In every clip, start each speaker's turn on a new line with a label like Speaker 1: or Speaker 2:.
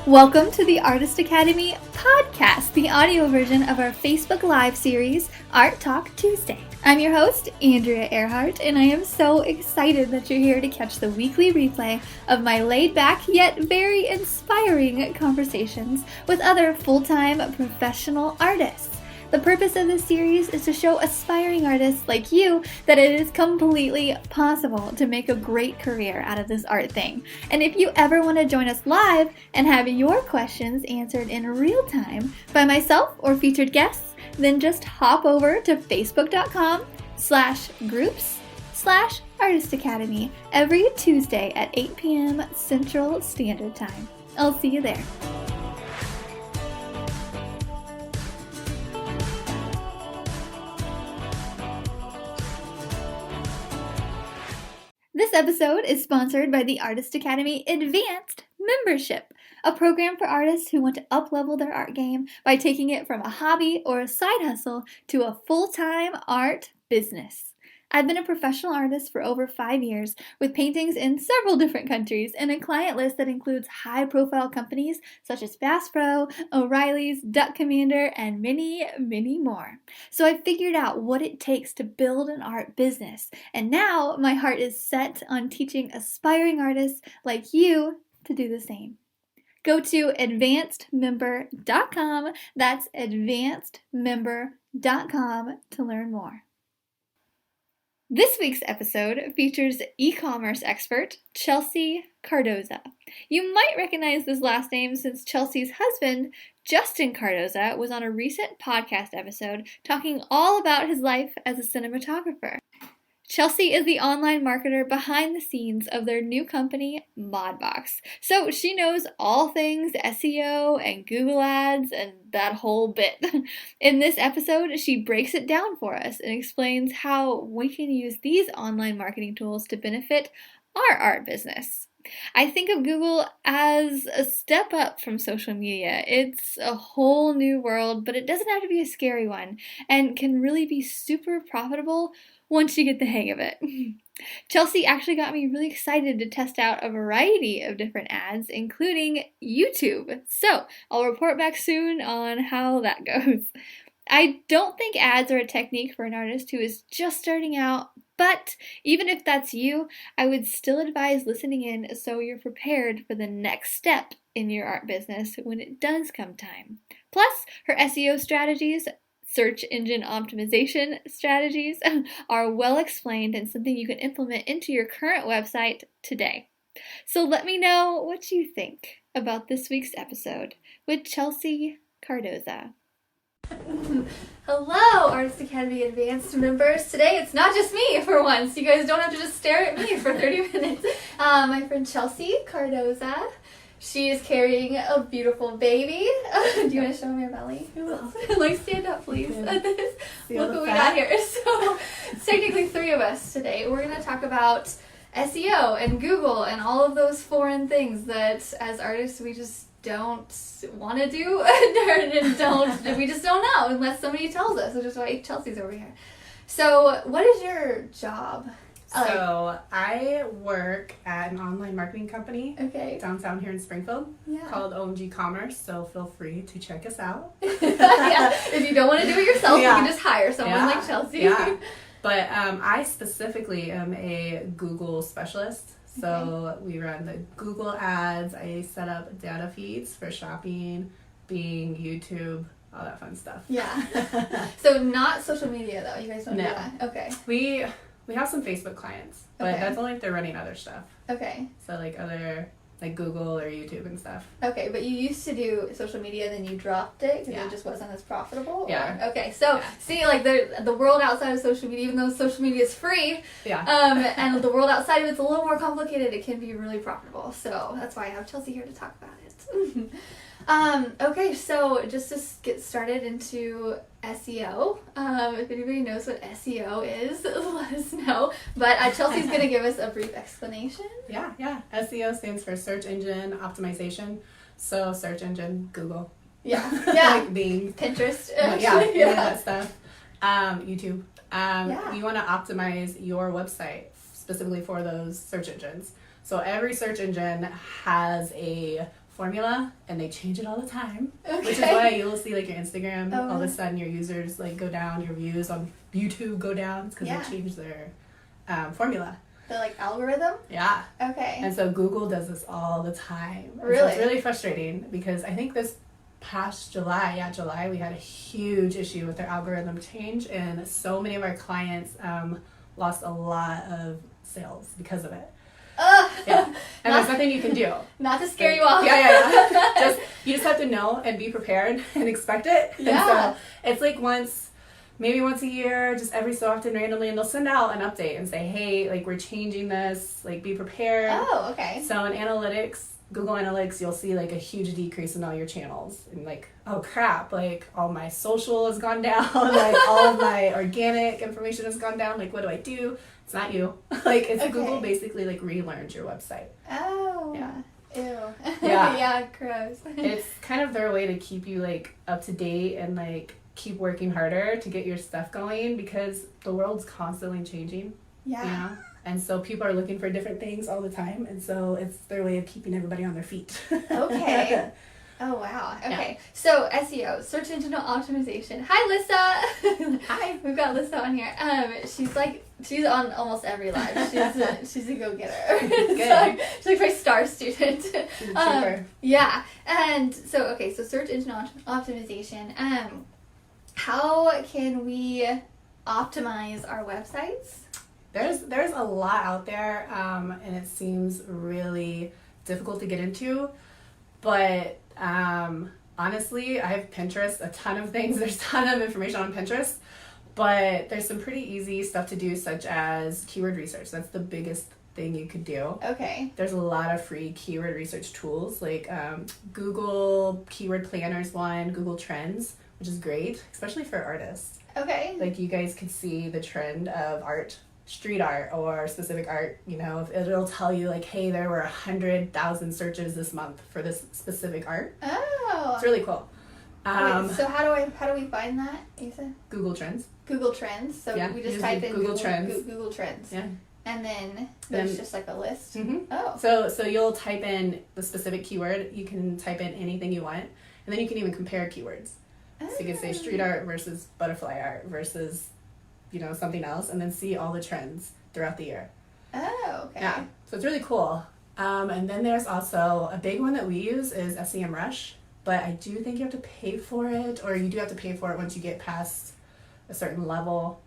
Speaker 1: Welcome to the Artist Academy podcast, the audio version of our Facebook Live series, Art Talk Tuesday. I'm your host, Andrea Earhart, and I am so excited that you're here to catch the weekly replay of my laid-back yet very inspiring conversations with other full-time professional artists. The purpose of this series is to show aspiring artists like you that it is completely possible to make a great career out of this art thing. And if you ever want to join us live and have your questions answered in real time by myself or featured guests, then just hop over to facebook.com/groups/Artist Academy every Tuesday at 8 p.m. Central Standard Time. I'll see you there. This episode is sponsored by the Artist Academy Advanced Membership, a program for artists who want to up-level their art game by taking it from a hobby or a side hustle to a full-time art business. I've been a professional artist for over 5 years with paintings in several different countries and a client list that includes high-profile companies such as Bass Pro, O'Reilly's, Duck Commander, and many, many more. So I figured out what it takes to build an art business, and now my heart is set on teaching aspiring artists like you to do the same. Go to advancedmember.com, that's advancedmember.com to learn more. This week's episode features e-commerce expert Chelsea Cardoza. You might recognize this last name since Chelsea's husband, Justin Cardoza, was on a recent podcast episode talking all about his life as a cinematographer. Chelsea is the online marketer behind the scenes of their new company, Modbox. So she knows all things SEO and Google Ads and that whole bit. In this episode, she breaks it down for us and explains how we can use these online marketing tools to benefit our art business. I think of Google as a step up from social media. It's a whole new world, but it doesn't have to be a scary one and can really be super profitable once you get the hang of it. Chelsea actually got me really excited to test out a variety of different ads, including YouTube. So I'll report back soon on how that goes. I don't think ads are a technique for an artist who is just starting out, but even if that's you, I would still advise listening in so you're prepared for the next step in your art business when it does come time. Plus, her SEO strategies, search engine optimization strategies, are well explained and something you can implement into your current website today. So let me know what you think about this week's episode with Chelsea Cardoza. Hello, Artist Academy Advanced members. Today it's not just me for once. You guys don't have to just stare at me for 30 minutes. My friend Chelsea Cardoza. She is carrying a beautiful baby. Do you want to show me your belly? Like, stand up, please. Look what we got here. So, it's technically 3 of us today. We're going to talk about SEO and Google and all of those foreign things that, as artists, we just don't want to do and we just don't know unless somebody tells us, which is why Chelsea's over here. So, what is your job?
Speaker 2: So I work at an online marketing company downtown here in Springfield called OMG Commerce, so feel free to check us out.
Speaker 1: If you don't want to do it yourself, you can just hire someone like Chelsea.
Speaker 2: But I specifically am a Google specialist. So we run the Google ads. I set up data feeds for shopping, Bing, YouTube, all that fun stuff.
Speaker 1: So not social media though. You guys don't do that. Okay.
Speaker 2: We have some Facebook clients, but that's only if they're running other stuff.
Speaker 1: Okay.
Speaker 2: So other Google or YouTube and stuff.
Speaker 1: Okay, but you used to do social media, then you dropped it because it just wasn't as profitable?
Speaker 2: Yeah.
Speaker 1: Okay, so see, the world outside of social media, even though social media is free, and the world outside of it's a little more complicated, it can be really profitable. So that's why I have Chelsea here to talk about it. Okay, so just to get started into SEO, if anybody knows what SEO is, let us know. But Chelsea's going to give us a brief explanation.
Speaker 2: Yeah. SEO stands for Search Engine Optimization. So search engine, Google. Like Bing.
Speaker 1: Pinterest.
Speaker 2: That stuff. YouTube. You want to optimize your website specifically for those search engines. So every search engine has a formula, and they change it all the time.
Speaker 1: Okay.
Speaker 2: Which is why you'll see like your Instagram,
Speaker 1: Oh.
Speaker 2: all of a sudden your users like go down, your views on YouTube go down because
Speaker 1: Yeah.
Speaker 2: they change their formula.
Speaker 1: The like algorithm?
Speaker 2: Yeah.
Speaker 1: Okay.
Speaker 2: And so Google does this all the time. And
Speaker 1: Really?
Speaker 2: So it's really frustrating because I think this past July, we had a huge issue with their algorithm change, and so many of our clients lost a lot of sales because of it. Yeah. And there's nothing you can do.
Speaker 1: Not to scare you off.
Speaker 2: Yeah. You just have to know and be prepared and expect it.
Speaker 1: Yeah.
Speaker 2: And so it's like maybe once a year, just every so often randomly, and they'll send out an update and say, hey, like we're changing this, like be prepared.
Speaker 1: Oh, okay.
Speaker 2: So in analytics, Google Analytics, you'll see like a huge decrease in all your channels. And like, oh crap, like all my social has gone down, like all of my organic information has gone down. Like, what do I do? It's not you. Like, it's
Speaker 1: Okay.
Speaker 2: Google basically like relearned your website.
Speaker 1: Oh.
Speaker 2: Yeah.
Speaker 1: Ew.
Speaker 2: Yeah.
Speaker 1: Yeah, gross.
Speaker 2: It's kind of their way to keep you like up to date and like keep working harder to get your stuff going, because the world's constantly changing.
Speaker 1: Yeah.
Speaker 2: You know? And so people are looking for different things all the time, and so it's their way of keeping everybody on their feet.
Speaker 1: Okay. Oh, wow. Okay.
Speaker 2: Yeah.
Speaker 1: So, SEO, search engine optimization. Hi, Lissa.
Speaker 2: Hi.
Speaker 1: We've got Lissa on here. She's on almost every live. She's a go-getter.
Speaker 2: Good.
Speaker 1: She's like my star student.
Speaker 2: She's a trooper.
Speaker 1: Yeah. And so, so search engine optimization. How can we optimize our websites?
Speaker 2: There's a lot out there, and it seems really difficult to get into. But honestly, I have Pinterest, a ton of things. There's a ton of information on Pinterest, but there's some pretty easy stuff to do, such as keyword research. That's the biggest thing you could do.
Speaker 1: Okay.
Speaker 2: There's a lot of free keyword research tools, like Google Keyword Planner's one, Google Trends, which is great, especially for artists.
Speaker 1: Okay.
Speaker 2: Like, you guys could see the trend of art, street art or specific art. You know, it'll tell you like, hey, there were 100,000 searches this month for this specific art.
Speaker 1: Oh.
Speaker 2: It's really cool.
Speaker 1: Wait, so how do we find that? You said
Speaker 2: Google Trends.
Speaker 1: Google Trends. So
Speaker 2: Yeah,
Speaker 1: we
Speaker 2: you
Speaker 1: just
Speaker 2: just
Speaker 1: type
Speaker 2: do
Speaker 1: in
Speaker 2: Google Trends.
Speaker 1: Google Trends.
Speaker 2: Yeah.
Speaker 1: And then there's just like a list.
Speaker 2: Mm-hmm.
Speaker 1: Oh.
Speaker 2: So you'll type in the specific keyword. You can type in anything you want, and then you can even compare keywords. So you can say street art versus butterfly art versus, you know, something else, and then see all the trends throughout the year.
Speaker 1: Oh, okay.
Speaker 2: Yeah, so it's really cool. And then there's also a big one that we use is SEMrush, but I do think you have to pay for it, or you do have to pay for it once you get past a certain level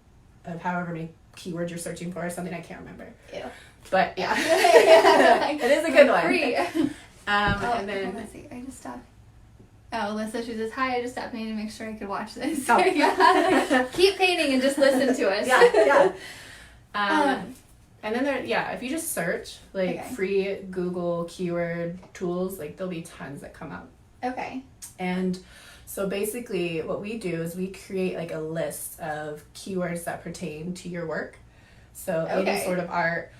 Speaker 2: of however many keywords you're searching for, or something I can't remember.
Speaker 1: Ew.
Speaker 2: But yeah,
Speaker 1: Yeah.
Speaker 2: it is a good one.
Speaker 1: Free.
Speaker 2: And then
Speaker 1: let's see. I just stopped. Oh, Alyssa, she says, hi, I just stopped painting to make sure I could watch this.
Speaker 2: Oh.
Speaker 1: Yeah. Keep painting and just listen to us.
Speaker 2: yeah. And then if you just search like
Speaker 1: Okay.
Speaker 2: free Google keyword tools, like there'll be tons that come up.
Speaker 1: Okay.
Speaker 2: And so basically what we do is we create like a list of keywords that pertain to your work. So any
Speaker 1: Okay.
Speaker 2: sort of art.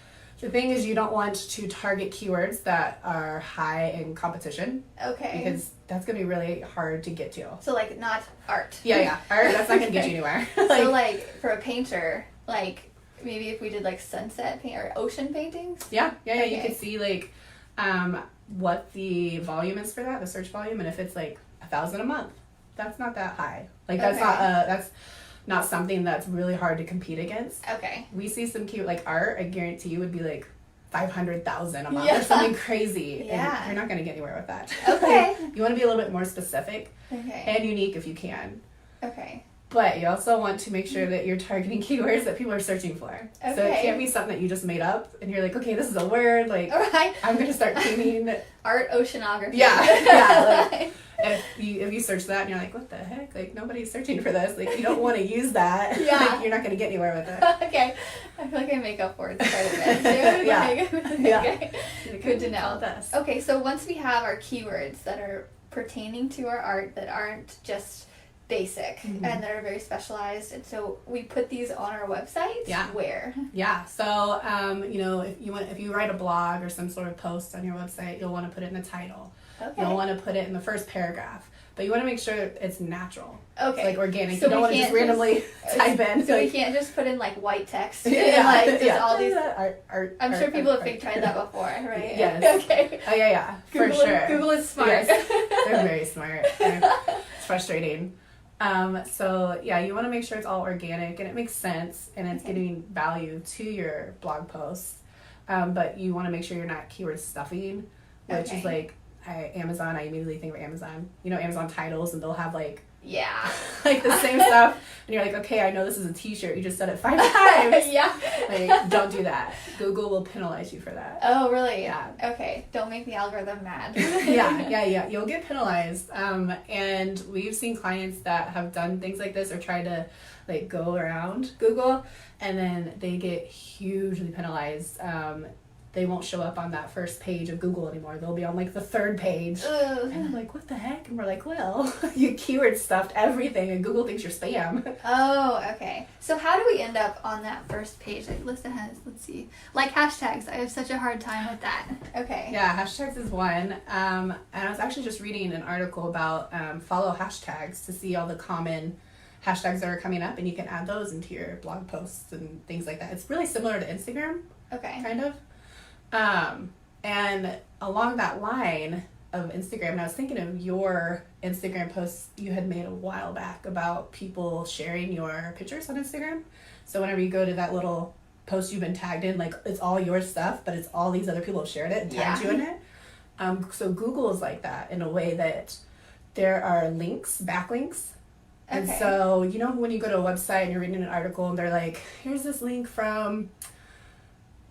Speaker 2: The thing is, you don't want to target keywords that are high in competition,
Speaker 1: Okay.
Speaker 2: because that's going to be really hard to get to.
Speaker 1: So, like, not art.
Speaker 2: Yeah. Art, that's not going to get you anywhere.
Speaker 1: So, like, for a painter, like, maybe if we did, like, sunset paint or ocean paintings?
Speaker 2: Yeah.
Speaker 1: Okay.
Speaker 2: You could see, like, what the volume is for that, the search volume, and if it's, like, 1,000 a month, that's not that high. Like, that's not something that's really hard to compete against.
Speaker 1: Okay.
Speaker 2: We see some cute, like, art, I guarantee you would be, like, 500,000 a month
Speaker 1: Yeah.
Speaker 2: or something crazy.
Speaker 1: Yeah.
Speaker 2: And you're not going to get anywhere with that.
Speaker 1: Okay.
Speaker 2: You want to be a little bit more specific
Speaker 1: Okay.
Speaker 2: and unique if you can.
Speaker 1: Okay.
Speaker 2: But you also want to make sure that you're targeting keywords that people are searching for. So it
Speaker 1: Okay.
Speaker 2: can't be something that you just made up and you're like, okay, this is a word, like,
Speaker 1: All right.
Speaker 2: I'm going to start painting.
Speaker 1: Art oceanography.
Speaker 2: Yeah. Like, if you search that and you're like, what the heck? Like, nobody's searching for this. Like, you don't want to use that.
Speaker 1: Yeah.
Speaker 2: Like, you're not going to get anywhere with it.
Speaker 1: Okay. I feel like I make up words quite a bit too.
Speaker 2: Yeah.
Speaker 1: Okay.
Speaker 2: Like,
Speaker 1: Good to know.
Speaker 2: This.
Speaker 1: Okay, so once we have our keywords that are pertaining to our art that aren't just basic
Speaker 2: Mhm.
Speaker 1: and that are very specialized, and so we put these on our website.
Speaker 2: Yeah.
Speaker 1: Where?
Speaker 2: Yeah. So, you know, if you write a blog or some sort of post on your website, you'll want to put it in the title.
Speaker 1: Okay.
Speaker 2: You don't want to put it in the first paragraph, but you want to make sure it's natural.
Speaker 1: Okay.
Speaker 2: Like organic.
Speaker 1: So
Speaker 2: you don't want to just randomly type in.
Speaker 1: So
Speaker 2: like,
Speaker 1: we can't just put in like white text.
Speaker 2: Yeah,
Speaker 1: And, like just all these.
Speaker 2: Art,
Speaker 1: I'm sure people have tried that before, right?
Speaker 2: Yes.
Speaker 1: Okay.
Speaker 2: Oh yeah,
Speaker 1: Google,
Speaker 2: for sure.
Speaker 1: Google is smart.
Speaker 2: Yes. They're very smart. It's frustrating. So yeah, you want to make sure it's all organic and it makes sense and it's getting value to your blog posts. But you want to make sure you're not keyword stuffing, which is like Amazon. I immediately think of Amazon. You know, Amazon titles, and they'll have like like the same stuff, and you're like, okay, I know this is a T-shirt. You just said it 5 times.
Speaker 1: Yeah.
Speaker 2: Like, don't do that. Google will penalize you for that.
Speaker 1: Oh, really?
Speaker 2: Yeah.
Speaker 1: Okay. Don't make the algorithm mad.
Speaker 2: Yeah. You'll get penalized. And we've seen clients that have done things like this or tried to like go around Google, and then they get hugely penalized. They won't show up on that first page of Google anymore. They'll be on like the 3rd page.
Speaker 1: Ugh.
Speaker 2: And I'm like, what the heck? And we're like, well, you keyword stuffed everything and Google thinks you're spam.
Speaker 1: Oh, okay. So how do we end up on that first page? Like list has, let's see. Like hashtags. I have such a hard time with that. Okay.
Speaker 2: Yeah, hashtags is one. And I was actually just reading an article about follow hashtags to see all the common hashtags that are coming up, and you can add those into your blog posts and things like that. It's really similar to Instagram.
Speaker 1: Okay.
Speaker 2: Kind of. And along that line of Instagram, and I was thinking of your Instagram posts you had made a while back about people sharing your pictures on Instagram. So whenever you go to that little post you've been tagged in, like it's all your stuff, but it's all these other people have shared it and tagged you in it. So Google is like that in a way that there are links, backlinks. And so, you know, when you go to a website and you're reading an article and they're like, here's this link from,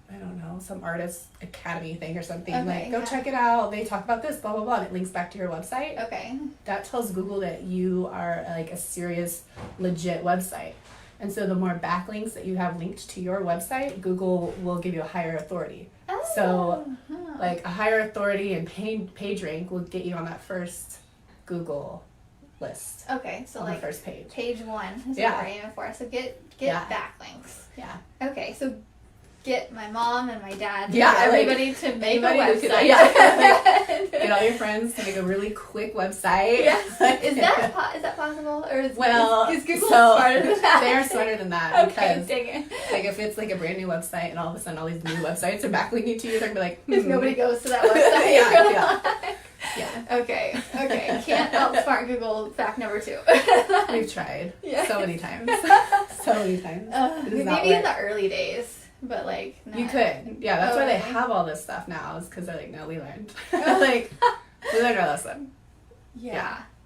Speaker 2: I don't know, some artist academy thing or something. Go check it out. They talk about this, blah, blah, blah. And it links back to your website.
Speaker 1: Okay.
Speaker 2: That tells Google that you are like a serious, legit website. And so the more backlinks that you have linked to your website, Google will give you a higher authority.
Speaker 1: Oh.
Speaker 2: So like a higher authority and page rank will get you on that first Google list.
Speaker 1: Okay, so
Speaker 2: on
Speaker 1: like
Speaker 2: the first page.
Speaker 1: Page 1 is what we're aiming for. So get backlinks.
Speaker 2: Yeah.
Speaker 1: Okay, so get my mom and my dad,
Speaker 2: everybody
Speaker 1: to make a website.
Speaker 2: Get all your friends to make a really quick website.
Speaker 1: Yes. Is that possible? Or is Google smarter than that?
Speaker 2: They are smarter than that because
Speaker 1: dang it.
Speaker 2: Like if it's like a brand new website and all of a sudden all these new websites are backlinking to you, they're gonna be like,
Speaker 1: if nobody goes to that website.
Speaker 2: Yeah.
Speaker 1: Okay. Can't outsmart Google fact number 2.
Speaker 2: We've tried so many times.
Speaker 1: Maybe in the early days. But like
Speaker 2: you could, that's why they have all this stuff now, is because they're like, no, we learned, like we learned our lesson.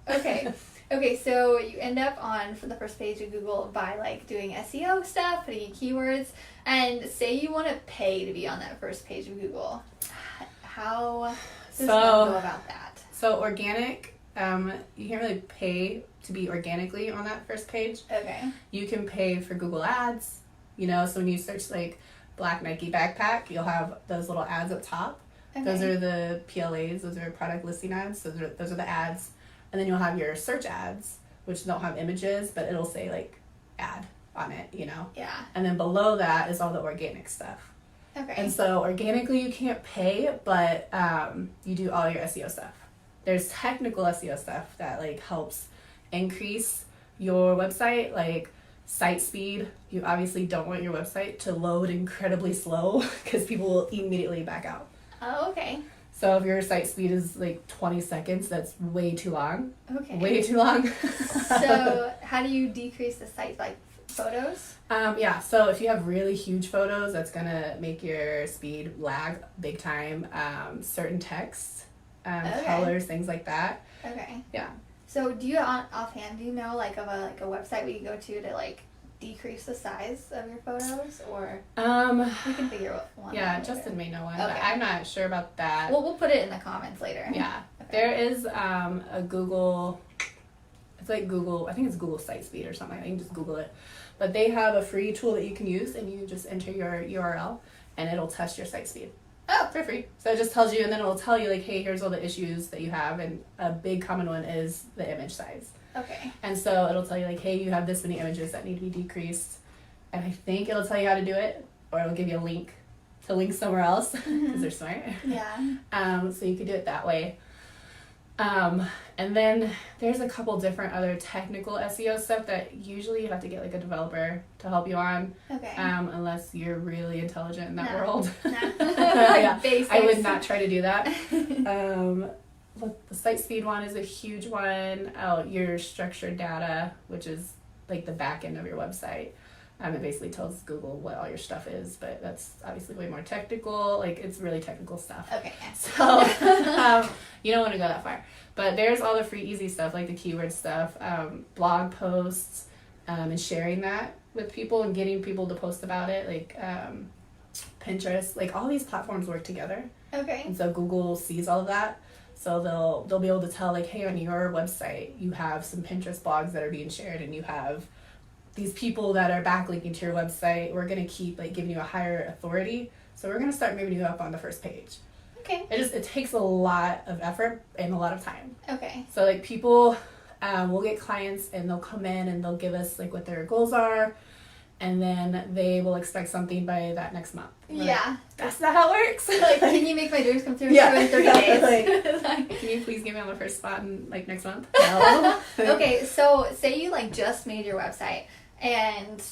Speaker 1: Okay, so you end up on for the first page of Google by like doing SEO stuff, putting in keywords, and say you want to pay to be on that first page of Google. How does one go about that?
Speaker 2: So organic, you can't really pay to be organically on that first page.
Speaker 1: Okay.
Speaker 2: You can pay for Google Ads. You know, so when you search like black Nike backpack, you'll have those little ads up top. Okay. Those are the PLAs, those are product listing ads, those are the ads. And then you'll have your search ads, which don't have images, but it'll say like ad on it, you know?
Speaker 1: Yeah.
Speaker 2: And then below that is all the organic stuff.
Speaker 1: Okay.
Speaker 2: And so organically you can't pay, but you do all your SEO stuff. There's technical SEO stuff that like helps increase your website, like site speed. You obviously don't want your website to load incredibly slow because people will immediately back out.
Speaker 1: Oh, okay.
Speaker 2: So if your site speed is like 20 seconds, that's way too long.
Speaker 1: Okay.
Speaker 2: Way too long.
Speaker 1: So how do you decrease the site, like photos?
Speaker 2: So if you have really huge photos, that's going to make your speed lag big time. Certain text, colors, things like that.
Speaker 1: Okay.
Speaker 2: Yeah.
Speaker 1: So do you offhand, do you know like of a website we can go to like decrease the size of your photos, or we can figure out one.
Speaker 2: Yeah, Justin may know one, but I'm not sure about that.
Speaker 1: Well, we'll put it in the comments later.
Speaker 2: Yeah. Okay. There is a Google, it's like Google, I think it's Google Site Speed or something. You can just Google it. But they have a free tool that you can use, and you just enter your URL and it'll test your site speed. Oh, for free. So it just tells you, and then it'll tell you like, hey, here's all the issues that you have, and a big common one is the image size.
Speaker 1: Okay.
Speaker 2: And so it'll tell you like, hey, you have this many images that need to be decreased, and I think it'll tell you how to do it, or it'll give you a link to link somewhere else because they're smart.
Speaker 1: Yeah.
Speaker 2: So you could do it that way. And then there's a couple different other technical SEO stuff that usually you have to get like a developer to help you on.
Speaker 1: Okay.
Speaker 2: Unless you're really intelligent in that world.
Speaker 1: No.
Speaker 2: Yeah,
Speaker 1: Basics.
Speaker 2: I would not try to do that. The site speed one is a huge one. Your structured data, which is like the back end of your website. It basically tells Google what all your stuff is, but that's obviously way more technical. Like, it's really technical stuff.
Speaker 1: Okay.
Speaker 2: So, you don't want to go that far. But there's all the free, easy stuff, like the keyword stuff, blog posts, and sharing that with people and getting people to post about it, like Pinterest. Like, all these platforms work together.
Speaker 1: Okay.
Speaker 2: And so Google sees all of that. So they'll be able to tell, like, hey, on your website, you have some Pinterest blogs that are being shared, and you have these people that are backlinking to your website. We're going to keep like giving you a higher authority. So we're going to start moving you up on the first page.
Speaker 1: Okay.
Speaker 2: It takes a lot of effort and a lot of time.
Speaker 1: Okay.
Speaker 2: So like people will get clients and they'll come in and they'll give us like what their goals are. And then they will expect something by that next month.
Speaker 1: Yeah.
Speaker 2: That's not how it works.
Speaker 1: Like, can you make my dreams come true
Speaker 2: Yeah.
Speaker 1: in 30 days?
Speaker 2: Can you please give me on the first spot in like next month? No.
Speaker 1: Okay, so say you like just made your website and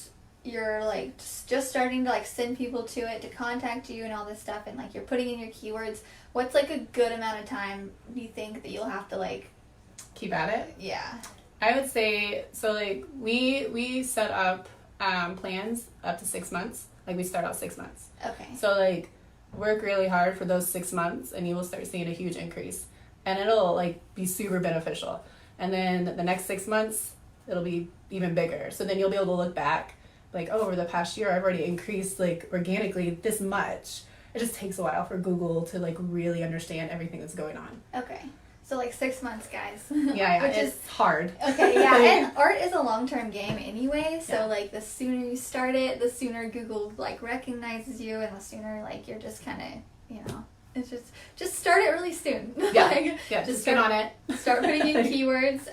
Speaker 1: you're like just starting to like send people to it to contact you and all this stuff, and like you're putting in your keywords. What's like a good amount of time do you think that you'll have to like
Speaker 2: keep at it?
Speaker 1: Yeah.
Speaker 2: I would say, so like we set up plans up to 6 months. Like we start out 6 months.
Speaker 1: Okay.
Speaker 2: So like work really hard for those 6 months and you will start seeing a huge increase. And it'll like be super beneficial. And then the next 6 months, it'll be even bigger. So then you'll be able to look back like, oh, over the past year, I've already increased like organically this much. It just takes a while for Google to like really understand everything that's going on.
Speaker 1: Okay. So like 6 months, guys.
Speaker 2: Yeah,
Speaker 1: Which
Speaker 2: it's
Speaker 1: is
Speaker 2: hard.
Speaker 1: Okay, yeah, and art is a long-term game anyway, so
Speaker 2: Yeah.
Speaker 1: like the sooner you start it, the sooner Google like recognizes you, and the sooner like you're just kind of, it's just start it really soon.
Speaker 2: Yeah,
Speaker 1: Like,
Speaker 2: yeah, just get on it.
Speaker 1: Start putting in keywords.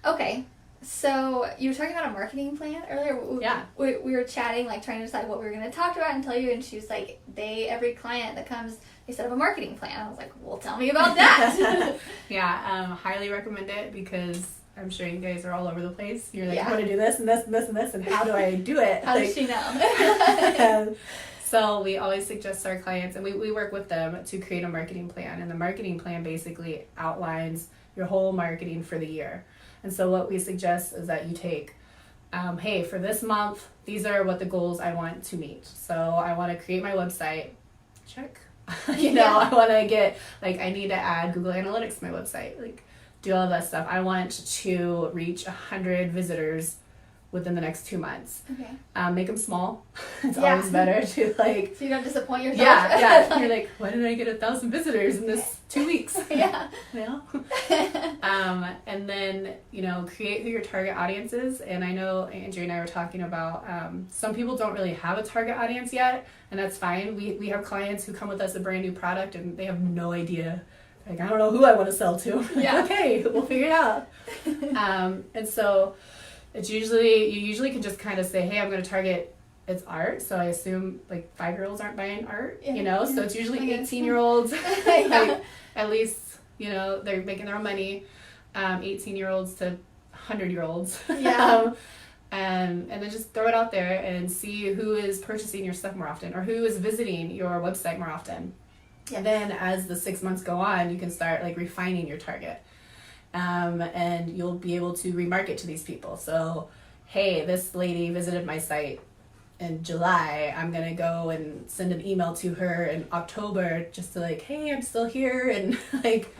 Speaker 1: Okay, so you were talking about a marketing plan earlier.
Speaker 2: Yeah.
Speaker 1: We were chatting, like trying to decide what we were going to talk about and tell you, and she was like, every client that comes, they set up a marketing plan. I was like, well, tell me about that.
Speaker 2: Yeah, highly recommend it because I'm sure you guys are all over the place. You're like,
Speaker 1: Yeah.
Speaker 2: I want to do this and this and this and this, and how do I do it?
Speaker 1: How
Speaker 2: like,
Speaker 1: does she know?
Speaker 2: So we always suggest our clients, and we work with them to create a marketing plan. And the marketing plan basically outlines your whole marketing for the year. And so what we suggest is that you take, hey, for this month, these are what the goals I want to meet. So I want to create my website. Check. I want to get, like, I need to add Google Analytics to my website. Like, do all of that stuff. I want to reach 100 visitors within the next 2 months.
Speaker 1: Okay.
Speaker 2: Make them small. It's always better to like.
Speaker 1: So you don't disappoint yourself.
Speaker 2: Yeah. You're like, why did I get 1,000 visitors in this 2 weeks?
Speaker 1: Yeah.
Speaker 2: And then create who your target audience is. And I know Andrea and I were talking about some people don't really have a target audience yet, and that's fine. We have clients who come with us a brand new product and they have no idea. Like, I don't know who I want to sell to.
Speaker 1: Yeah.
Speaker 2: Okay, we'll figure it out. And so you usually can just kind of say, hey, I'm going to target, it's art. So I assume like 5-year-olds aren't buying art, so it's usually 18-year-olds. Like, at least, they're making their own money. 18-year-olds to 100-year-olds.
Speaker 1: Yeah.
Speaker 2: And then just throw it out there and see who is purchasing your stuff more often or who is visiting your website more often.
Speaker 1: Yeah.
Speaker 2: And then as the 6 months go on, you can start like refining your target. And you'll be able to remarket to these people. So, hey, this lady visited my site in July. I'm going to go and send an email to her in October just to like, hey, I'm still here and like,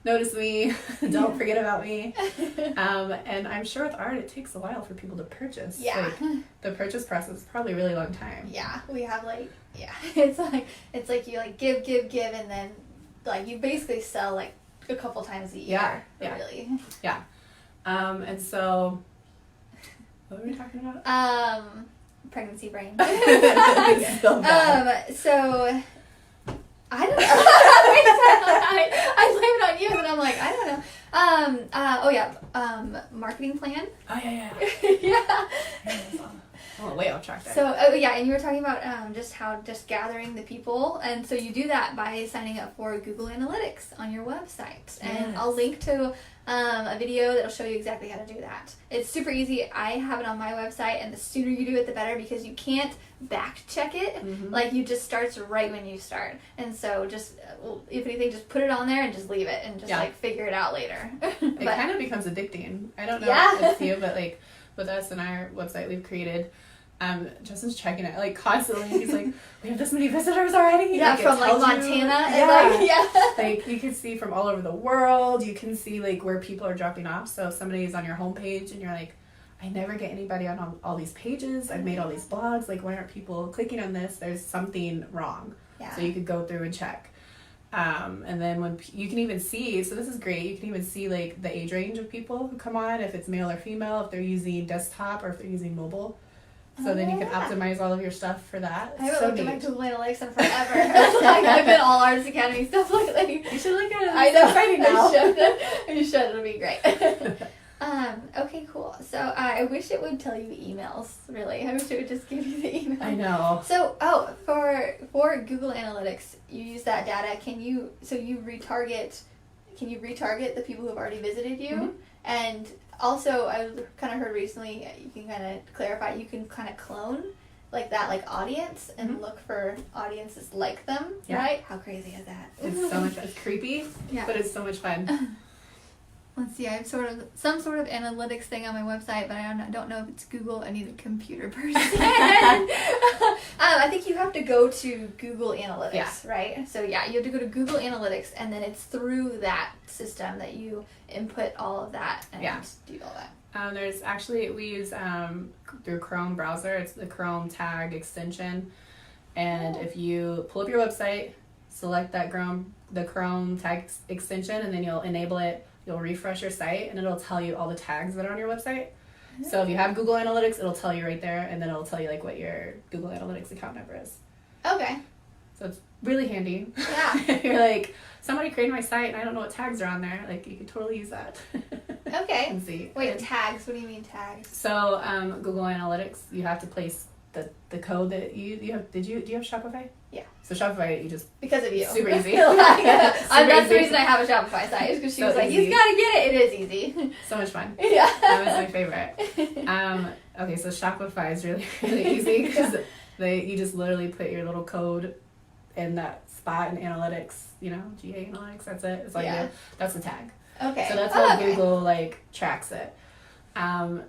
Speaker 2: notice me. Don't forget about me. And I'm sure with art, it takes a while for people to purchase.
Speaker 1: Yeah.
Speaker 2: Like, the purchase process is probably a really long time.
Speaker 1: Yeah. We have it's like you like give, and then like you basically sell like a couple times a year.
Speaker 2: Yeah.
Speaker 1: Really.
Speaker 2: Yeah. And so, what were we talking about?
Speaker 1: Pregnancy brain.
Speaker 2: So bad.
Speaker 1: So I don't know. I blame it on you, and then I'm like, I don't know. Marketing plan.
Speaker 2: Oh, yeah.
Speaker 1: Yeah.
Speaker 2: Oh, way off track there.
Speaker 1: So, and you were talking about just gathering the people, and so you do that by signing up for Google Analytics on your website. And I'll link to a video that'll show you exactly how to do that. It's super easy. I have it on my website, and the sooner you do it, the better, because you can't back check it.
Speaker 2: Mm-hmm.
Speaker 1: Like, you just starts right when you start. And so just, if anything, just put it on there and just leave it and just figure it out later.
Speaker 2: It kind of becomes addicting. I don't know if it's you, but like with us and our website we've created, Justin's checking it like constantly. He's like, we have this many visitors already.
Speaker 1: Yeah,
Speaker 2: like,
Speaker 1: from like Montana.
Speaker 2: And like you can see from all over the world. You can see like where people are dropping off. So if somebody's on your homepage and you're like, I never get anybody on all these pages. I've made all these blogs. Like, why aren't people clicking on this? There's something wrong.
Speaker 1: Yeah.
Speaker 2: So you could go through and check. And then when you can even see, so this is great, you can even see like the age range of people who come on, if it's male or female, if they're using desktop or if they're using mobile. So then you can optimize all of your stuff for that.
Speaker 1: I haven't looked at my Google Analytics in forever. I've been all Artist Academy stuff lately.
Speaker 2: You should look at it.
Speaker 1: I know.
Speaker 2: It's exciting now.
Speaker 1: You should. It'll be great. Okay, cool. So I wish it would tell you emails, really. I wish it would just give you the email.
Speaker 2: I know.
Speaker 1: So, for Google Analytics, you use that data. Can you retarget the people who have already visited you?
Speaker 2: Mm-hmm.
Speaker 1: And also, I kind of heard recently, you can kind of clarify, you can kind of clone like that, like audience, and look for audiences like them, right? How crazy is that?
Speaker 2: It's so much fun. It's creepy, but it's so much fun.
Speaker 1: Let's see, I have some sort of analytics thing on my website, but I don't know if it's Google. I need a computer person. I think you have to go to Google Analytics, right? So you have to go to Google Analytics, and then it's through that system that you input all of that and do all that.
Speaker 2: There's actually, we use through Chrome browser, it's the Chrome tag extension. And if you pull up your website, select that the Chrome tag extension, and then you'll enable it. You'll refresh your site, and it'll tell you all the tags that are on your website. So if you have Google Analytics, it'll tell you right there, and then it'll tell you like what your Google Analytics account number is.
Speaker 1: Okay.
Speaker 2: So it's really handy.
Speaker 1: Yeah.
Speaker 2: You're like, somebody created my site, and I don't know what tags are on there. Like, you could totally use that.
Speaker 1: Okay.
Speaker 2: And see.
Speaker 1: Wait, tags? What do you mean tags?
Speaker 2: So Google Analytics, you have to place the code that you have. Do you have Shopify?
Speaker 1: Yeah.
Speaker 2: So Shopify, you just
Speaker 1: because of you.
Speaker 2: Super easy.
Speaker 1: That's the reason I have a Shopify site, is because she was like,
Speaker 2: easy.
Speaker 1: "You gotta get it." It is easy.
Speaker 2: So much fun.
Speaker 1: Yeah.
Speaker 2: That was my favorite. Okay, so Shopify is really easy because you just literally put your little code in that spot in Analytics. GA Analytics. That's it. It's like that's the tag.
Speaker 1: Okay.
Speaker 2: So that's how Google tracks it.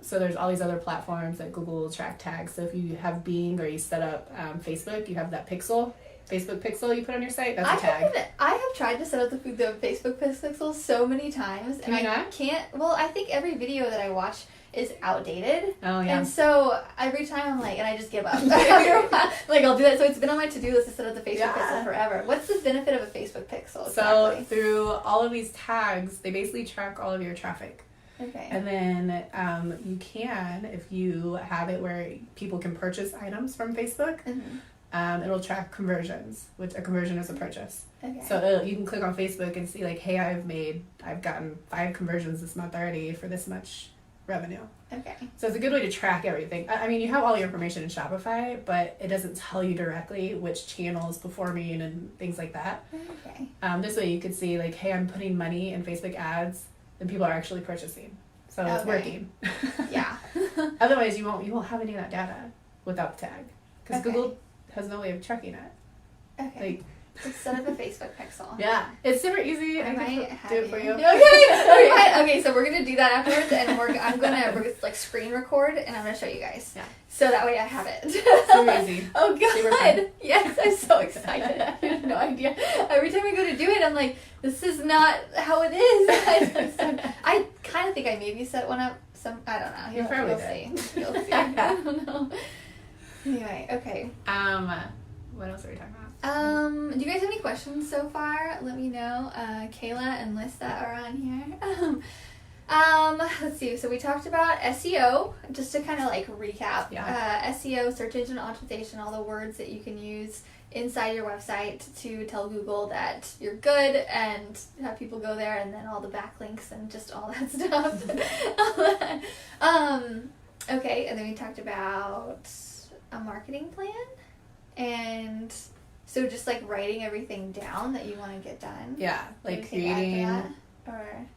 Speaker 2: So there's all these other platforms that Google will track tags. So if you have Bing or you set up Facebook, you have that Facebook pixel you put on your site. That's a tag.
Speaker 1: I have tried to set up the Facebook pixel so many times, and I can't. Well, I think every video that I watch is outdated.
Speaker 2: Oh yeah.
Speaker 1: And so every time I'm like, and I just give up. Like, I'll do that. So it's been on my to-do list to set up the Facebook pixel forever. What's the benefit of a Facebook pixel? Exactly?
Speaker 2: So through all of these tags, they basically track all of your traffic.
Speaker 1: Okay.
Speaker 2: And then you can, if you have it where people can purchase items from Facebook, it'll track conversions, which a conversion is a purchase.
Speaker 1: Okay.
Speaker 2: So you can click on Facebook and see like, hey, I've gotten 5 conversions this month already for this much revenue.
Speaker 1: Okay.
Speaker 2: So it's a good way to track everything. I mean, you have all your information in Shopify, but it doesn't tell you directly which channel is performing and things like that.
Speaker 1: Okay.
Speaker 2: This way you could see like, hey, I'm putting money in Facebook ads, and people are actually purchasing. So it's working.
Speaker 1: Yeah.
Speaker 2: Otherwise, you won't have any of that data without the tag, because Google has no way of tracking it.
Speaker 1: Okay. Just set up a Facebook pixel.
Speaker 2: Yeah, it's super easy. I can do it for you.
Speaker 1: Okay, so we're gonna do that afterwards, and we're gonna like screen record, and I'm gonna show you guys.
Speaker 2: Yeah.
Speaker 1: So that way I have it.
Speaker 2: Super easy.
Speaker 1: Oh god! Yes, I'm so excited. I have no idea. Every time I go to do it, I'm like, this is not how it is. I kind of think I maybe set one up. I don't know. You'll see. You'll see. I don't know. Anyway, okay.
Speaker 2: What else are we talking about?
Speaker 1: Do you guys have any questions so far? Let me know. Kayla and Lista are on here. Let's see. So we talked about SEO, just to kind of like recap.
Speaker 2: Yeah.
Speaker 1: SEO, search engine optimization, all the words that you can use inside your website to tell Google that you're good and have people go there, and then all the backlinks and just all that stuff. Okay, and then we talked about a marketing plan, and so just like writing everything down that you want to get done.
Speaker 2: Yeah, like creating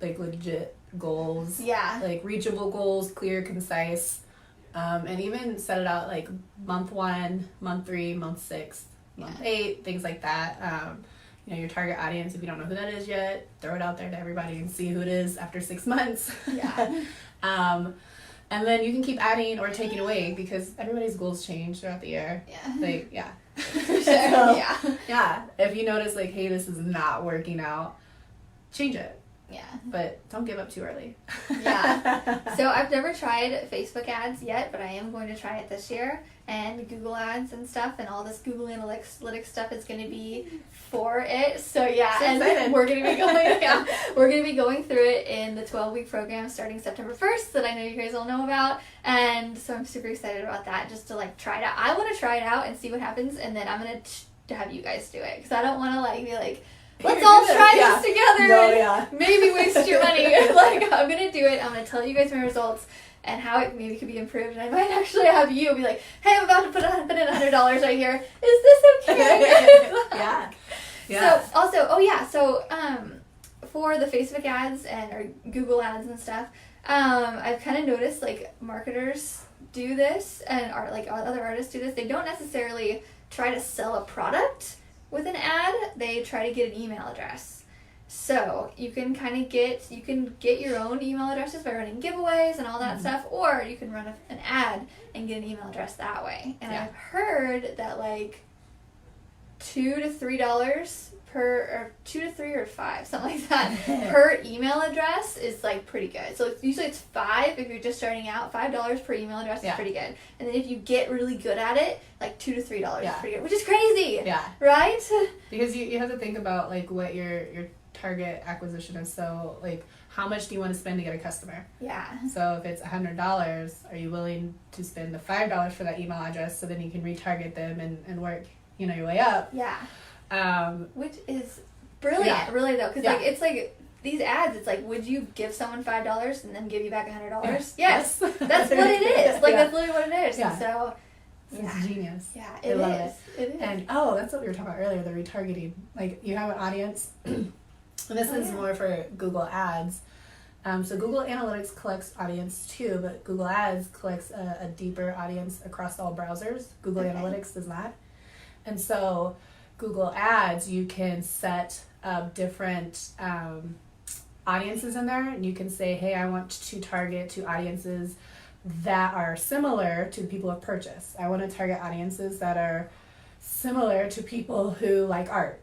Speaker 2: like legit goals.
Speaker 1: Yeah.
Speaker 2: Like reachable goals, clear, concise, and even set it out like month 1, month 3, month 6, month 8, things like that. You know, your target audience, if you don't know who that is yet, throw it out there to everybody and see who it is after 6 months.
Speaker 1: Yeah.
Speaker 2: And then you can keep adding or taking away because everybody's goals change throughout the year.
Speaker 1: Yeah.
Speaker 2: Like, yeah.
Speaker 1: Sure.
Speaker 2: So,
Speaker 1: Yeah.
Speaker 2: Yeah. If you notice, like, hey, this is not working out, change it.
Speaker 1: Yeah.
Speaker 2: But don't give up too early.
Speaker 1: Yeah. So I've never tried Facebook ads yet, but I am going to try it this year. And Google ads and stuff, and all this Google Analytics stuff is going to be for it. So yeah,
Speaker 2: So
Speaker 1: and
Speaker 2: excited.
Speaker 1: we're going to be going. Yeah, we're going to be going through it in the 12-week program starting September 1st that I know you guys all know about. And so I'm super excited about that, just to like try it out. I want to try it out and see what happens, and then I'm going to have you guys do it because I don't want to like be like, let's all try this together.
Speaker 2: No, yeah.
Speaker 1: Maybe waste your money. Like, I'm going to do it. I'm going to tell you guys my results and how it maybe could be improved. And I might actually have you be like, hey, I'm about to put in $100 right here. Is this okay?
Speaker 2: Yeah. Yeah.
Speaker 1: So, also, for the Facebook ads or Google ads and stuff, I've kind of noticed, like, marketers do this and other artists do this. They don't necessarily try to sell a product with an ad. They try to get an email address. So you can kind of get your own email addresses by running giveaways and all that stuff, or you can run an ad and get an email address that way. And I've heard that like $2 to $3 per, or $2 to $3 or $5, something like that, per email address is like pretty good. So usually it's $5 if you're just starting out. $5 per email address is pretty good. And then if you get really good at it, like $2 to $3 is pretty good, which is crazy.
Speaker 2: Yeah.
Speaker 1: Right?
Speaker 2: Because you have to think about like what your target acquisition is. So like how much do you want to spend to get a customer? Yeah. So if it's $100, are you willing to spend the $5 for that email address so then you can retarget them and work, you know, your way up?
Speaker 1: Yeah. Which is brilliant, really though, because like it's like these ads. It's like, would you give someone $5 and then give you back $100? Yes, that's what it is. Like that's literally what it is.
Speaker 2: Yeah.
Speaker 1: And so
Speaker 2: it's genius.
Speaker 1: Yeah,
Speaker 2: I love it.
Speaker 1: It is.
Speaker 2: And that's what we were talking about earlier, the retargeting. Like you have an audience. And this is more for Google Ads. So Google Analytics collects audience too, but Google Ads collects a deeper audience across all browsers. Google Analytics does not. And so Google Ads, you can set up different audiences in there, and you can say, hey, I want to target to audiences that are similar to the people who have purchased. I want to target audiences that are similar to people who like art.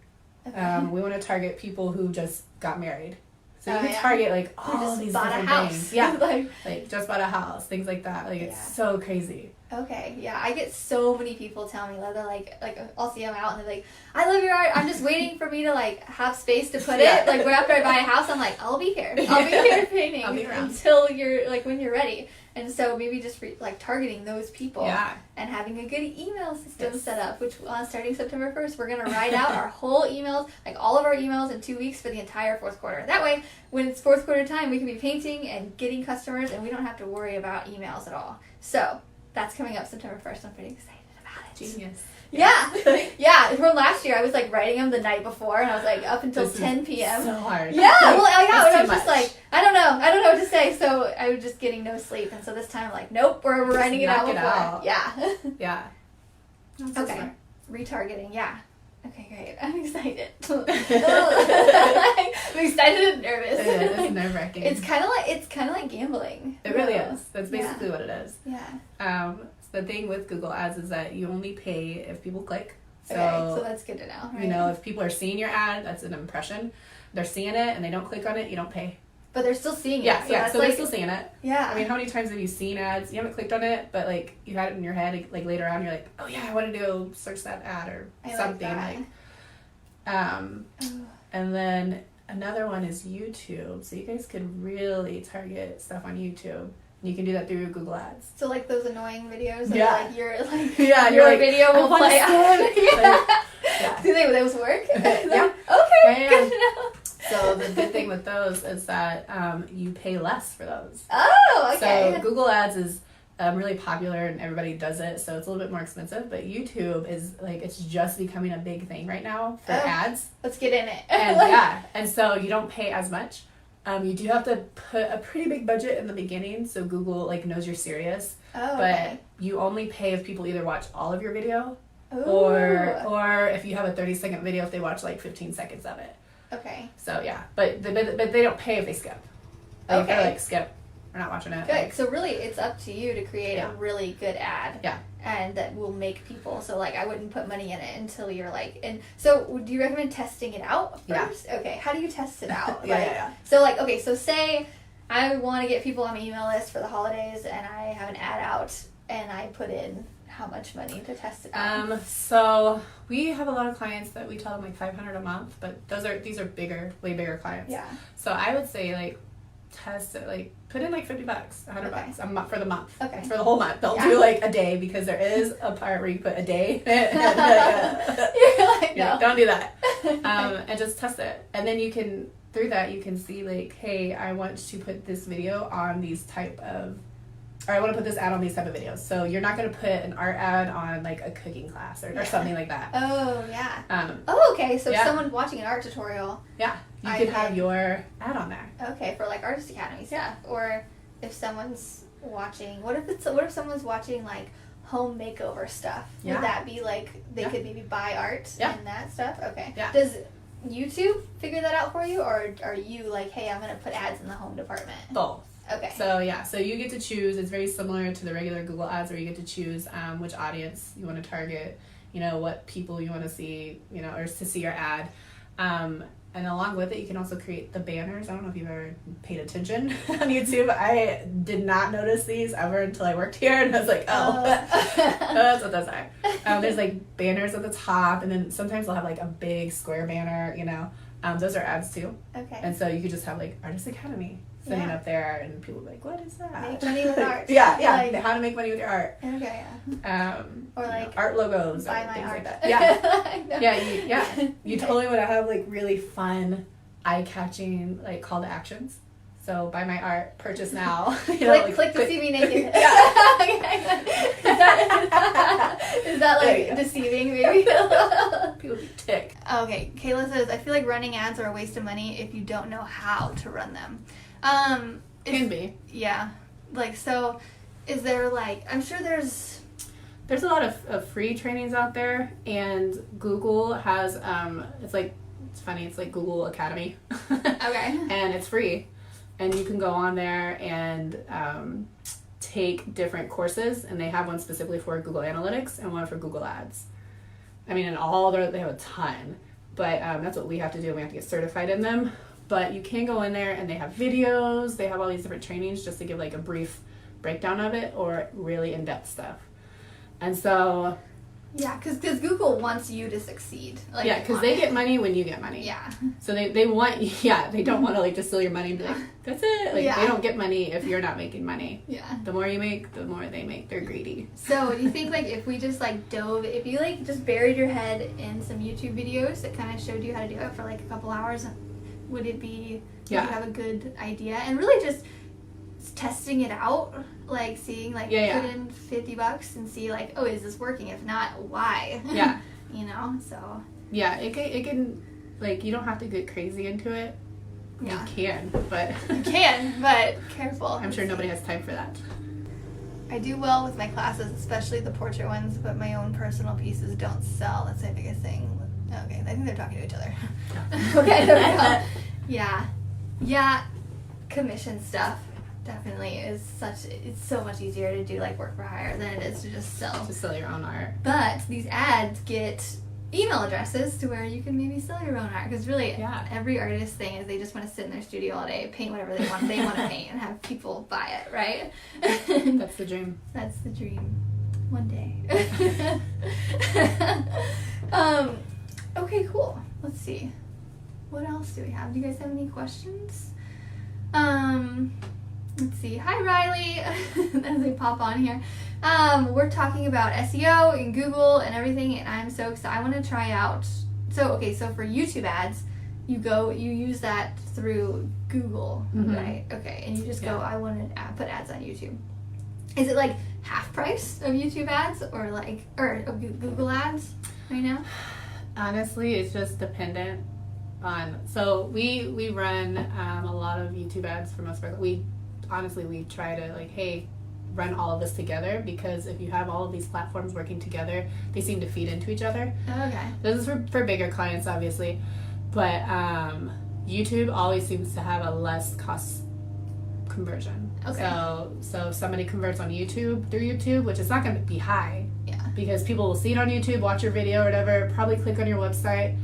Speaker 2: Okay. We want to target people who just got married. So you can target like all these different things. Yeah, like just bought a house, things like that. Like it's so crazy.
Speaker 1: Okay, yeah, I get so many people tell me that they're like I'll see them out and they're like, I love your art. I'm just waiting for me to like have space to put it. Like right after I buy a house, I'm like, I'll be here. I'll be here painting until you're like when you're ready. And so maybe just like targeting those people and having a good email system set up, which starting September 1st, we're going to write out our whole emails, like all of our emails in 2 weeks for the entire fourth quarter. That way, when it's fourth quarter time, we can be painting and getting customers and we don't have to worry about emails at all. So that's coming up September 1st. I'm pretty excited about it.
Speaker 2: Genius.
Speaker 1: Yeah. Yeah. From last year, I was like writing them the night before and I was like up until 10 p.m.
Speaker 2: So hard.
Speaker 1: Yeah. Well, and I was just like, I don't know what to say. So I was just getting no sleep. And so this time I'm like, nope, we're writing it out before. Yeah.
Speaker 2: Yeah.
Speaker 1: That's okay. Smart. Retargeting. Yeah. Okay, great. I'm excited. I'm excited and nervous.
Speaker 2: It's nerve-wracking.
Speaker 1: It's kind of like gambling.
Speaker 2: It really is. That's basically what it is.
Speaker 1: Yeah.
Speaker 2: The thing with Google Ads is that you only pay if people click.
Speaker 1: So that's good to know. Right?
Speaker 2: You know, if people are seeing your ad, that's an impression. They're seeing it and they don't click on it, you don't pay.
Speaker 1: But they're still seeing it.
Speaker 2: Yeah, so they're still seeing it.
Speaker 1: Yeah.
Speaker 2: I mean, how many times have you seen ads? You haven't clicked on it, but like you had it in your head, like later on, you're like, oh yeah, I want to go search that ad or something. And then another one is YouTube. So you guys could really target stuff on YouTube. You can do that through Google Ads.
Speaker 1: So like those annoying videos.
Speaker 2: Yeah.
Speaker 1: Like your video will play.
Speaker 2: Yeah.
Speaker 1: Do those work?
Speaker 2: Yeah.
Speaker 1: Okay,
Speaker 2: Yeah.
Speaker 1: good to know.
Speaker 2: So the good thing with those is that you pay less for those.
Speaker 1: Oh, okay.
Speaker 2: So Google Ads is really popular and everybody does it, so it's a little bit more expensive. But YouTube is like, it's just becoming a big thing right now for ads.
Speaker 1: Let's get in it.
Speaker 2: And so you don't pay as much. You do have to put a pretty big budget in the beginning, so Google like knows you're serious.
Speaker 1: Oh, okay.
Speaker 2: But you only pay if people either watch all of your video,
Speaker 1: Ooh.
Speaker 2: or if you have a 30-second video, if they watch like 15 seconds of it.
Speaker 1: Okay.
Speaker 2: So yeah, but they don't pay if they skip. Like,
Speaker 1: Okay.
Speaker 2: if they're like, skip, we're not watching it.
Speaker 1: Good.
Speaker 2: Like,
Speaker 1: So really, it's up to you to create a really good ad.
Speaker 2: Yeah.
Speaker 1: And that will make people. So like, I wouldn't put money in it until you're like. And so, do you recommend testing it out first?
Speaker 2: Yeah.
Speaker 1: Okay. How do you test it out?
Speaker 2: Yeah.
Speaker 1: So like, okay. So say I want to get people on my email list for the holidays, and I have an ad out, and I put in how much money to test it out.
Speaker 2: So we have a lot of clients that we tell them like $500 a month, but these are bigger, way bigger clients.
Speaker 1: Yeah.
Speaker 2: So I would say like test it, like put in like $50, $100 a month for the month.
Speaker 1: Okay.
Speaker 2: For the whole month. Don't do like a day, because there is a part where you put a day.
Speaker 1: You're like, no.
Speaker 2: Don't do that. And just test it, and then you can, through that you can see like, hey, I want to put this video on these type of, or I want to put this ad on these type of videos. So you're not going to put an art ad on like a cooking class or something like that.
Speaker 1: Oh yeah. Okay. So if
Speaker 2: yeah.
Speaker 1: someone's watching an art tutorial,
Speaker 2: Yeah, you could have your ad on there.
Speaker 1: okay, for like Artist Academy stuff, or if someone's watching, what if someone's watching like home makeover stuff?
Speaker 2: Yeah.
Speaker 1: Would that be like they could maybe buy art
Speaker 2: Yeah.
Speaker 1: and that stuff? Okay.
Speaker 2: Yeah.
Speaker 1: Does YouTube figure that out for you, or are you like, hey, I'm gonna put ads in the home department?
Speaker 2: Both.
Speaker 1: Okay.
Speaker 2: So yeah, so you get to choose. It's very similar to the regular Google ads, where you get to choose which audience you want to target, what people you want to see, or to see your ad. And along with it, you can also create the banners. I don't know if you've ever paid attention on YouTube. I did not notice these ever until I worked here, and I was like, oh, that's what those are. There's like banners at the top, and then sometimes they'll have like a big square banner, those are ads too.
Speaker 1: Okay.
Speaker 2: And so you could just have like Artist Academy sitting up there, and people will be like, what is that?
Speaker 1: Make money with art.
Speaker 2: yeah,
Speaker 1: Like,
Speaker 2: how to make money with your art.
Speaker 1: Okay, yeah.
Speaker 2: Or
Speaker 1: like
Speaker 2: art logos
Speaker 1: buy
Speaker 2: or
Speaker 1: my
Speaker 2: things
Speaker 1: art.
Speaker 2: like that. Yeah. You totally want to have like really fun, eye-catching like call to actions. So buy my art, purchase now.
Speaker 1: Click to see me naked. Is that like deceiving maybe?
Speaker 2: People be ticked.
Speaker 1: Okay, Kayla says, I feel like running ads are a waste of money if you don't know how to run them.
Speaker 2: Can be.
Speaker 1: Yeah. Like, so is there like, I'm sure there's
Speaker 2: a lot of free trainings out there, and Google has it's funny, it's like Google Academy.
Speaker 1: Okay.
Speaker 2: And it's free, and you can go on there and take different courses, and they have one specifically for Google Analytics and one for Google Ads. I mean, they have a ton, but that's what we have to do. We have to get certified in them. But you can go in there, and they have videos. They have all these different trainings just to give like a brief breakdown of it, or really in-depth stuff. And so...
Speaker 1: Yeah, because Google wants you to succeed. Like,
Speaker 2: yeah, because they get money when you get money.
Speaker 1: Yeah.
Speaker 2: So they want... Yeah, they don't want to like just steal your money and be like, that's it. Like, they don't get money if you're not making money.
Speaker 1: Yeah.
Speaker 2: The more you make, the more they make. They're greedy.
Speaker 1: So do you think like if we just like if you like just buried your head in some YouTube videos that kind of showed you how to do it for like a couple hours, would it be... Would you have a good idea? And really just testing it out, like seeing like put in $50 and see like, oh, is this working? If not, why?
Speaker 2: Yeah.
Speaker 1: So
Speaker 2: yeah, it can like, you don't have to get crazy into it.
Speaker 1: Yeah.
Speaker 2: You can, but
Speaker 1: careful.
Speaker 2: I'm sure nobody has time for that.
Speaker 1: I do well with my classes, especially the portrait ones, but my own personal pieces don't sell. That's my biggest thing. Okay, I think they're talking to each other. Okay, there we go. Yeah, commission stuff definitely is it's so much easier to do like work for hire than it is to just sell.
Speaker 2: To sell your own art.
Speaker 1: But these ads get email addresses to where you can maybe sell your own art, because really every artist thing is they just want to sit in their studio all day, paint whatever they want to paint, and have people buy it, right?
Speaker 2: That's the dream.
Speaker 1: That's the dream. One day. Okay, cool. Let's see. What else do we have? Do you guys have any questions? Let's see. Hi, Riley. As they pop on here. We're talking about SEO and Google and everything, and I'm so excited. I want to try out. So for YouTube ads, you use that through Google, right? Okay, and you just go, I want to put ads on YouTube. Is it like half price of YouTube ads or of Google ads right now?
Speaker 2: Honestly, it's just dependent on. So we run a lot of YouTube ads for most of our. We try to run all of this together, because if you have all of these platforms working together, they seem to feed into each other.
Speaker 1: Okay.
Speaker 2: This is for bigger clients, obviously, but YouTube always seems to have a less cost conversion.
Speaker 1: Okay.
Speaker 2: So if somebody converts on YouTube through YouTube, which is not going to be high, because people will see it on YouTube, watch your video or whatever, probably click on your website,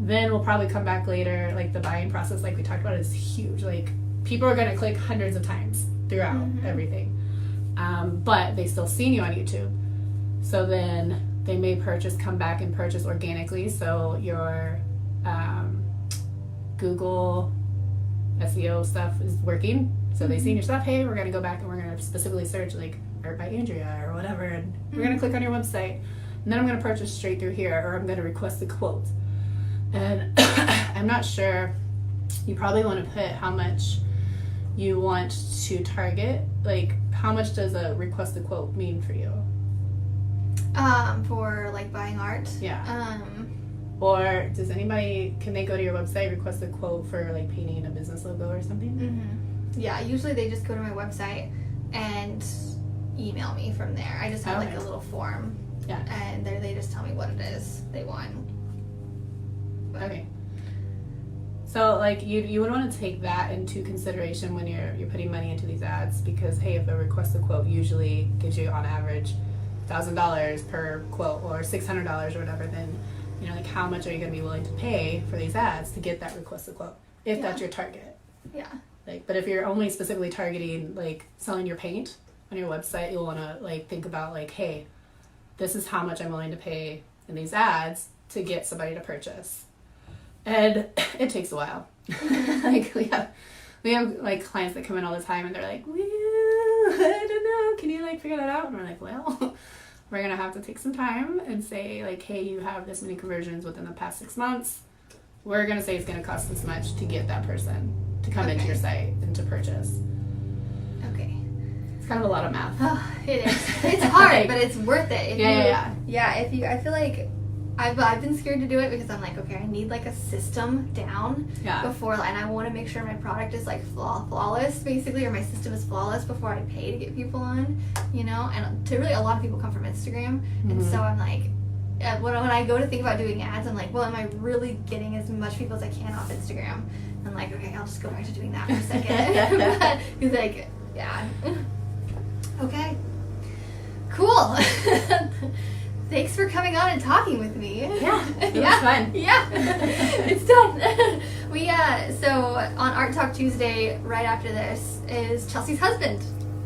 Speaker 2: then we'll probably come back later. Like the buying process, like we talked about, is huge. Like people are going to click hundreds of times throughout everything. But they still seen you on YouTube. So then they may come back and purchase organically. So your Google SEO stuff is working. So they seen your stuff. Hey, we're going to go back and we're going to specifically search like art by Andrea or whatever. And we're going to click on your website. And then I'm going to purchase straight through here, or I'm going to request a quote. And I'm not sure. You probably want to put how much you want to target. Like, how much does a request a quote mean for you?
Speaker 1: For like buying art.
Speaker 2: Yeah. Or can they go to your website, request a quote for like painting a business logo or something?
Speaker 1: Yeah, usually they just go to my website and email me from there. I just have like a little form.
Speaker 2: Yeah.
Speaker 1: And they just tell me what it is they want.
Speaker 2: Okay. So like you would want to take that into consideration when you're putting money into these ads, because hey, if a request a quote usually gives you on average $1,000 per quote or $600 or whatever, then like how much are you going to be willing to pay for these ads to get that request a quote, if that's your target?
Speaker 1: Yeah.
Speaker 2: Like, but if you're only specifically targeting like selling your paint on your website, you'll want to like think about like, hey, this is how much I'm willing to pay in these ads to get somebody to purchase. And it takes a while. Like we have like clients that come in all the time and they're like, well, I don't know, can you like figure that out? And we're like, well, we're gonna have to take some time and say like, hey, you have this many conversions within the past 6 months. We're gonna say it's gonna cost this much to get that person to come into your site and to purchase.
Speaker 1: Okay.
Speaker 2: It's kind of a lot of math.
Speaker 1: Oh, it is. It's hard, but it's worth it.
Speaker 2: Yeah.
Speaker 1: I feel like I've been scared to do it because I'm like, okay, I need like a system down before, and I want to make sure my product is like flawless, basically, or my system is flawless before I pay to get people on, and to really, a lot of people come from Instagram, and so I'm like, when I go to think about doing ads, I'm like, well, am I really getting as much people as I can off Instagram? I'm like, okay, I'll just go back to doing that for a second. He's like, yeah. Okay. Cool. Thanks for coming on and talking with me.
Speaker 2: Yeah, it was fun.
Speaker 1: Yeah, it's done. So on Art Talk Tuesday, right after this, is Chelsea's husband.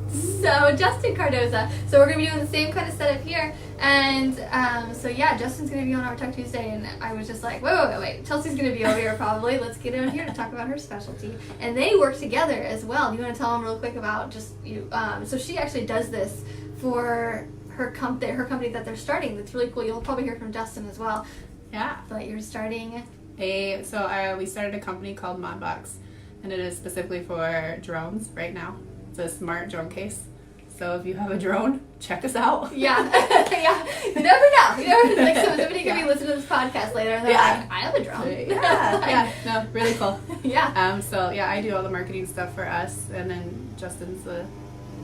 Speaker 1: So Justin Cardoza. So we're going to be doing the same kind of setup here. And Justin's going to be on Art Talk Tuesday. And I was just like, wait. Chelsea's going to be over here probably. Let's get her here to talk about her specialty. And they work together as well. Do you want to tell them real quick about so she actually does this for her company that they're starting. That's really cool. You'll probably hear from Justin as well.
Speaker 2: Yeah.
Speaker 1: But you're starting
Speaker 2: we started a company called Modbox, and it is specifically for drones right now. It's a smart drone case. So if you have a drone, check us out.
Speaker 1: Yeah. You never know. Like somebody could be listening to this podcast later and they're like, I have a drone.
Speaker 2: Yeah. No, really cool.
Speaker 1: Yeah.
Speaker 2: I do all the marketing stuff for us, and then Justin's the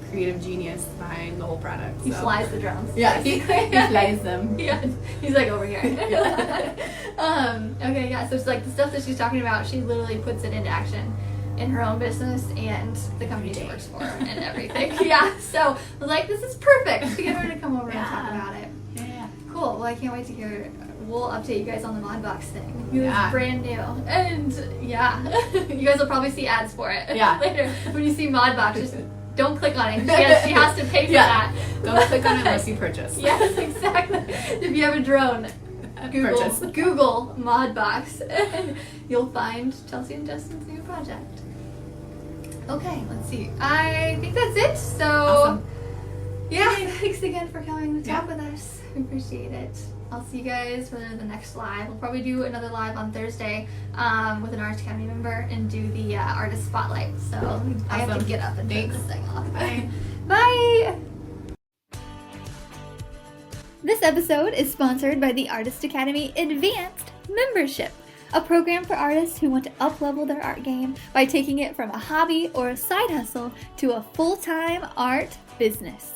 Speaker 2: creative genius behind the whole product.
Speaker 1: He flies the drones.
Speaker 2: Yeah, he flies them.
Speaker 1: Yeah, he's like over here. Okay, yeah. So it's like the stuff that she's talking about, she literally puts it into action in her own business and the company she works for and everything. Yeah. So I was like, this is perfect to get her to come over and talk about it.
Speaker 2: Yeah.
Speaker 1: Cool. Well, I can't wait to hear. We'll update you guys on the Modbox thing. It's brand new. And you guys will probably see ads for it later. When you see Modbox, just don't click on it. She has to pay for that.
Speaker 2: Don't click on it unless you purchase.
Speaker 1: Yes, exactly. If you have a drone, Google Modbox. You'll find Chelsea and Justin's new project. Okay, let's see. I think that's it. So,
Speaker 2: awesome. Yeah.
Speaker 1: Thanks again for coming to talk with us. We appreciate it. I'll see you guys for the next live. We'll probably do another live on Thursday with an Artist Academy member and do the artist spotlight. So awesome. I have to get up and turn this thing off.
Speaker 2: Bye.
Speaker 1: Bye! This episode is sponsored by the Artist Academy Advanced Membership, a program for artists who want to up-level their art game by taking it from a hobby or a side hustle to a full-time art business.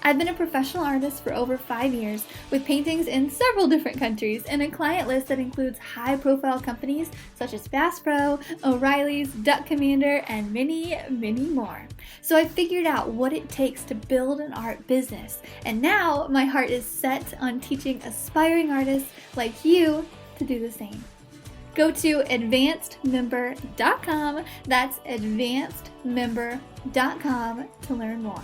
Speaker 1: I've been a professional artist for over 5 years with paintings in several different countries and a client list that includes high-profile companies such as Bass Pro, O'Reilly's, Duck Commander, and many, many more. So I figured out what it takes to build an art business, and now my heart is set on teaching aspiring artists like you to do the same. Go to advancedmember.com, that's advancedmember.com to learn more.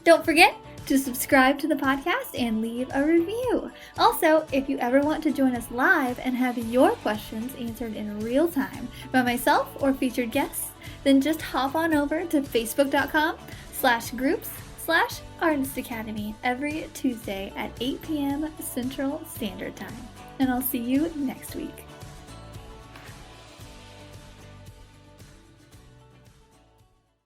Speaker 1: Don't forget to subscribe to the podcast and leave a review. Also, if you ever want to join us live and have your questions answered in real time by myself or featured guests, then just hop on over to facebook.com/groups/Artist Academy every Tuesday at 8 p.m. Central Standard Time. And I'll see you next week.